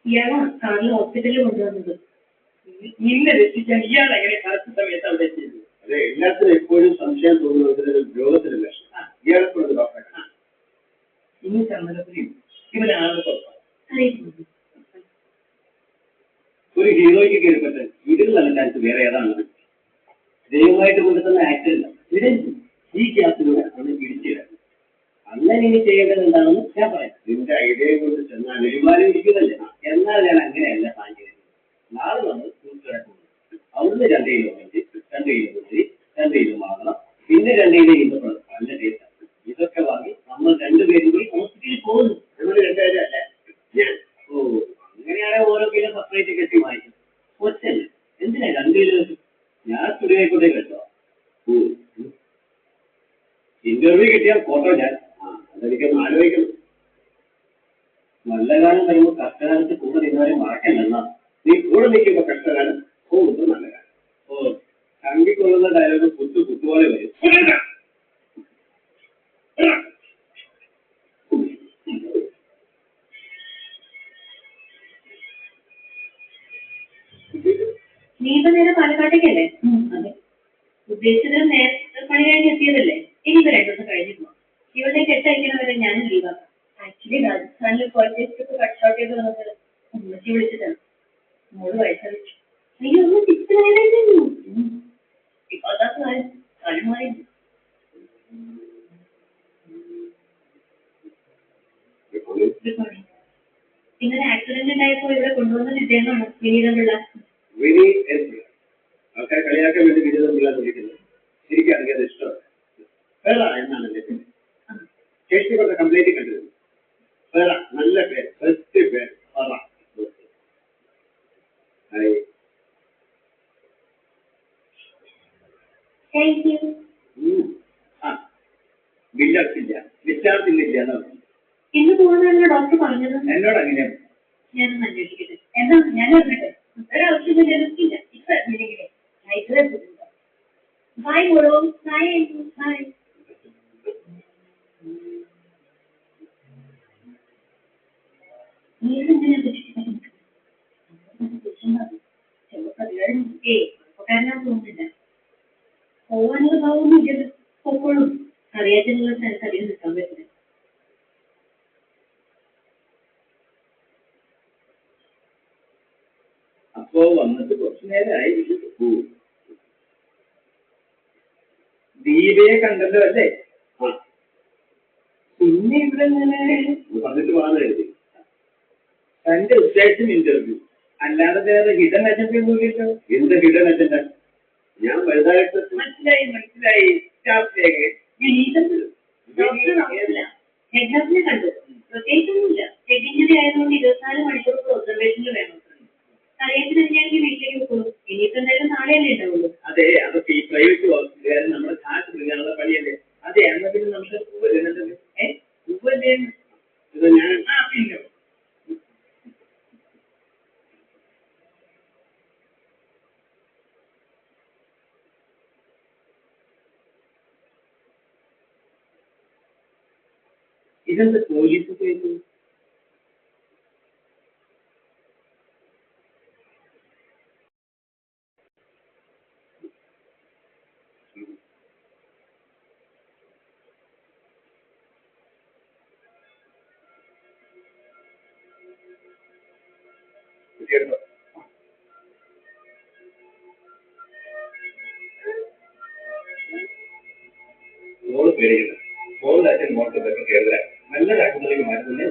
ഇയാളാ കാറിൽ ഹോസ്പിറ്റലിൽ കൊണ്ടുവന്നത്. നിന്നെ രക്ഷിക്കാൻ ഇയാൾ എങ്ങനെ കറക്റ്റ് സമയത്ത് അവിടെ ചെയ്തു? അതെ, എല്ലാത്തിനും എപ്പോഴും സംശയം തോന്നുന്നത് രോഗത്തിന് ലക്ഷണം. ഇയാളെ കൊണ്ട് ഡോക്ടറെ ഇനി സമ്മതത്തിലും ഇവനാണ് ഒരു ഹീറോയ്ക്ക് കയറിപ്പറ്റ ഇതിൽ നല്ല ചാൻസ് വേറെ ഏതാണ്? ദൈവമായിട്ട് കൊണ്ടുതന്ന ആക്ടറില്ല ഈ ക്യാസിലൂടെ അവന് പിടിച്ചിടാം. അങ്ങനെ ഇനി ചെയ്യേണ്ടത് എന്താണെന്ന് ഞാൻ പറയാം. നിന്റെ ഐഡിയയെ കൊണ്ട് ചെന്നാൽ ഒരുപാട് ഇരിക്കുന്നല്ലേ. എന്നാൽ ഞാൻ അങ്ങനെയല്ല സാങ്കേതിക. നാളെ നമ്മൾ കൂട്ടുകിടക്കുന്നു. അവിടുന്ന് 2 കിലോ മഞ്ചി, 2 കിലോ മുന്തിരി, 2 കിലോ മാങ്ങ, പിന്നെ 2 കിലോ ഈന്തപ്പഴം. നല്ല ടേസ്റ്റ്. ഇതൊക്കെ വാങ്ങി നമ്മൾ 2 പേരും കൂടി ഹോസ്പിറ്റലിൽ പോകുന്നു. നമ്മൾ 2 പേരും അല്ലേ? അങ്ങനെയാണെങ്കിൽ ഓരോ കിലോ സെപ്പറേറ്റ് കെട്ടി വാങ്ങിക്കും. ഒറ്റല്ലേ എന്തിനാ 2 കിലോ? ഞാൻ സ്റ്റുഡിയോയിൽക്കൂടെ കേട്ടോ. ഇന്റർവ്യൂ കിട്ടിയാൽ ഫോട്ടോ ഞാൻ അതെനിക്കൊന്ന് ആലോചിക്കണം. നല്ല കാലം വരുമ്പോൾ കഷ്ടകാലത്ത് കൂടെ നിന്നവരെ മറക്കല്ലെന്നാ. നീ കൂടെ നിൽക്കുമ്പോ കഷ്ടകാലം പോകുമ്പോൾ നല്ല കാലം. കണ്ടിക്കൊള്ളുന്ന ഡയലോഗ് കുത്തുപോലെ വരും. നീ ഇപ്പൊ നേരെ പാലക്കാട്ടേക്കല്ലേ? അതെ. ഉദ്ദേശിച്ചത് നേരത്തെ പണി കഴിഞ്ഞ് എത്തിയതല്ലേ? ഇനിയിപ്പോ 2 ദിവസം കഴിഞ്ഞു പോവാം. ഇവരുടെ കെട്ടയക്കുന്നവരെ ഞാനും ലീവാക്കാം. ആക്ച്വലി രാജസ്ഥാനിൽ കോളേജ് കട്ട് ഷോട്ട് ചെയ്ത് വന്നത് ഉമ്മച്ചി വിളിച്ചിട്ടാണ്. മോള് വയസ്സറിച്ചു. അയ്യോ ഒന്ന് തിരിച്ചു ഇപ്പൊ അതാ കാര്യം മാറി. ഇങ്ങനെ ആക്സിഡന്റ് ഉണ്ടായപ്പോ ഇവിടെ കൊണ്ടുവന്ന വിജയനാണ് വിനീതമുള്ള. ആൾക്കാരെ കളിയാക്കാൻ വേണ്ടി വിനീതമുള്ള വിളിക്കുന്നത് ശരിക്കും അത് ഇഷ്ടമാണ്. വേറെ എന്നാണ് എന്റെ പേര്. കേസിപ്പെട്ട കംപ്ലൈന്റ് കണ്ടിരുന്നു. വേറെ നല്ല പേര്, ബെസ്റ്റ് പേര്. ബില്ലടച്ചില്ല, ഡിസ്ചാർജ് ഇല്ല എന്നാണ് ഇന്ന് പോകുന്നതല്ല ഡോക്ടർ പറഞ്ഞത്. എന്നോട് അങ്ങനെയാണ്. ഞാനൊന്ന് അന്വേഷിക്കട്ടെ. എന്താ ഞാൻ അറിഞ്ഞിട്ട് ഒരാവശ്യമില്ല. ഇപ്പൊ അഡ്മിറ്റിലെ ഹായ് മോളോ. Hi hi. തോന്നുന്നില്ല. പോവാനുള്ള ഭാവമൊന്നും ഇല്ലല്ലോ. പൊക്കോളും. അറിയാത്തിനുള്ള സ്ഥലത്ത് അധികം നിൽക്കാൻ പറ്റില്ല. അപ്പോ വന്നിട്ട് കുറച്ചു നേരമായി. ദീപയെ കണ്ടല്ലോ അല്ലേ? പിന്നെ ഇവിടെ വന്നിട്ട് വന്നു കരുതി. തന്റെ ഉദ്ദേശം ഇന്റർവ്യൂ അല്ലാതെ വേറെ ഹിഡൻ അജണ്ട ഒന്നുമില്ലല്ലോ. എന്ത് ഹിഡൻ അജണ്ട? ഞാൻ വലുതായിട്ട് മനസ്സിലായി. ഹെഡ്ഹബിനെ കണ്ടു. പ്രത്യേകിച്ചൊന്നുമില്ല. ഹെഡിഞ്ചറി ആയതുകൊണ്ട് 24 മണിക്കൂർ ഒബ്സർവേഷനിൽ വേണം. അറിയാത്തിന് തന്നെയാണെങ്കിൽ വീട്ടിലേക്ക് പോകും. ഇനിയിപ്പോ എന്തായാലും നാളെയല്ലേ ഉണ്ടാവുള്ളൂ. അതെ, അതൊക്കെ ഈ പ്രൈവറ്റ് ഹോസ്പിറ്റലുകാരൻ നമ്മുടെ കാശ് പിടിക്കാനുള്ള പണിയല്ലേ. അതെ, എന്നാ പിന്നെ നമുക്ക് ഇത് ഞാൻ പിന്നെ ഇതെന്ത് പോലീസ് കേസ്? മോള് പേടിക്കണ്ട. മോളുടെ അച്ഛൻ മോൾക്ക് ഇതൊക്കെ കേരള നല്ല രാജ്യത്തിലേക്ക് മാറ്റുന്നേ.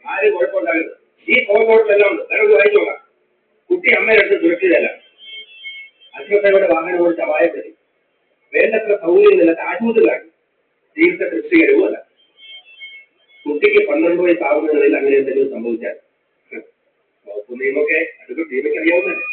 ആരും കുഴപ്പമുണ്ടാകരുത്. ഈ ഫോട്ടോകളെല്ലാം ഉണ്ട്. വേറെ വായിച്ചു നോക്കാം. കുട്ടി അമ്മയുടെ അടുത്ത് സുരക്ഷിതല്ല. അശ്വത്തയുടെ വാഹനം ഓടിച്ച് അപായപ്പെടുത്തി. വേണ്ടത്ര സൗകര്യമില്ലാത്ത ആശുപത്രിയിലാണ്. ചികിത്സ തൃപ്തികരവുമല്ല. കുട്ടിക്ക് 12 വയസ്സാവുന്നതിൽ അങ്ങനെ എന്തെങ്കിലും സംഭവിച്ചാൽ നിയമൊക്കെ അടുത്ത ടീമൊക്കെ അറിയാവുന്നതല്ലേ.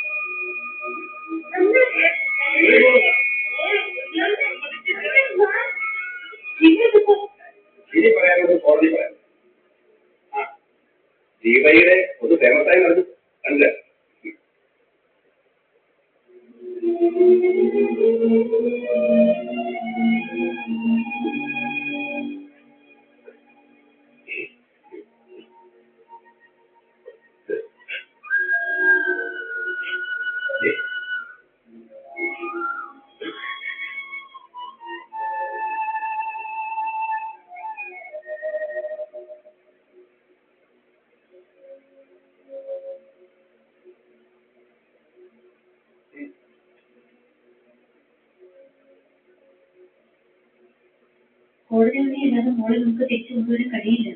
കോടതി വിധിയില്ലാതെ മോളെ നമുക്ക് തിരിച്ചു കൊണ്ടുവരാൻ കഴിയില്ല.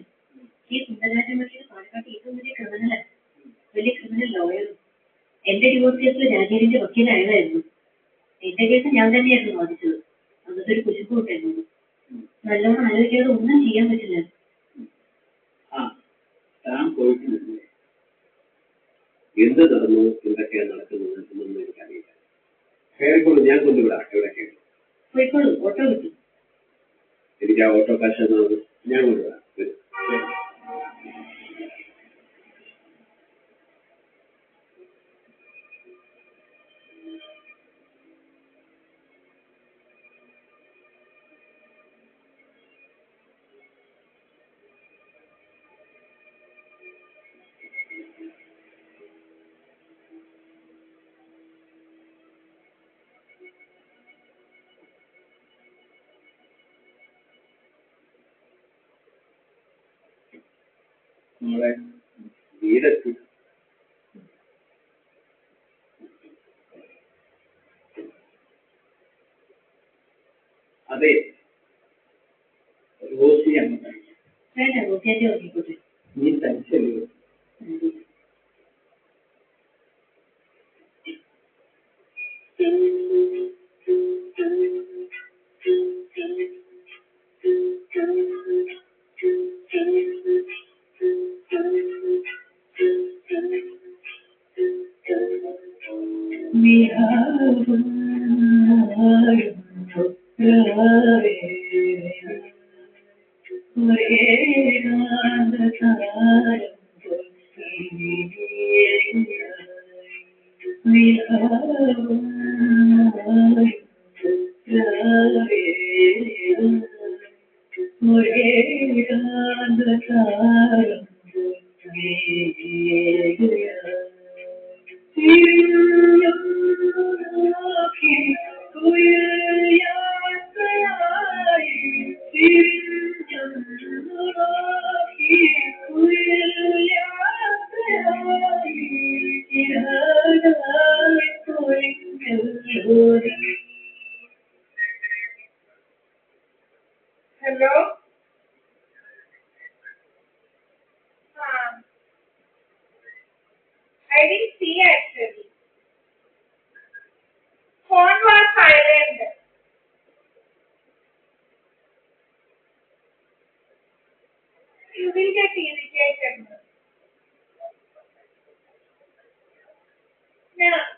ഈ സുന്ദരാജൻ വക്കീൽ പാലക്കാട്ട് ഏറ്റവും വലിയ ക്രിമിനലാണ്, വലിയ ക്രിമിനൽ ലോയറും. എന്റെ ഡിവോഴ്സ് കേസിൽ രാജീവിന്റെ വക്കീലായതായിരുന്നു. എന്റെ കേസ് ഞാൻ തന്നെയായിരുന്നു വാദിച്ചത്. അന്നത്തെ ഒരു കുശുമ്പ് കൂട്ടായിരുന്നു. നല്ലോണം ആലോചിക്കാതെ ഒന്നും ചെയ്യാൻ പറ്റില്ല. എന്ത് നടന്നു, എന്തൊക്കെയാണ് നടക്കുന്നത് എന്നൊന്നും എനിക്കറിയില്ല. കയറിക്കൊണ്ട് ഞാൻ കൊണ്ടുവിടാം. എവിടെയൊക്കെ പോയിക്കോളൂ, ഓട്ടോ കിട്ടും. എനിക്ക് ആ ഓട്ടോ കാശ് ഞാൻ കൊണ്ടുവരാം. നമ്മളെ വീടെത്തി. അതെ, റോസിയാണ്. വേണ്ട, റോസിയാൻ്റെ നോക്കിക്കോട്ടെ. നീ തനിച്ചല്ലേ? Hello? I didn't see actually. Phone was silent. You will get irritated. No.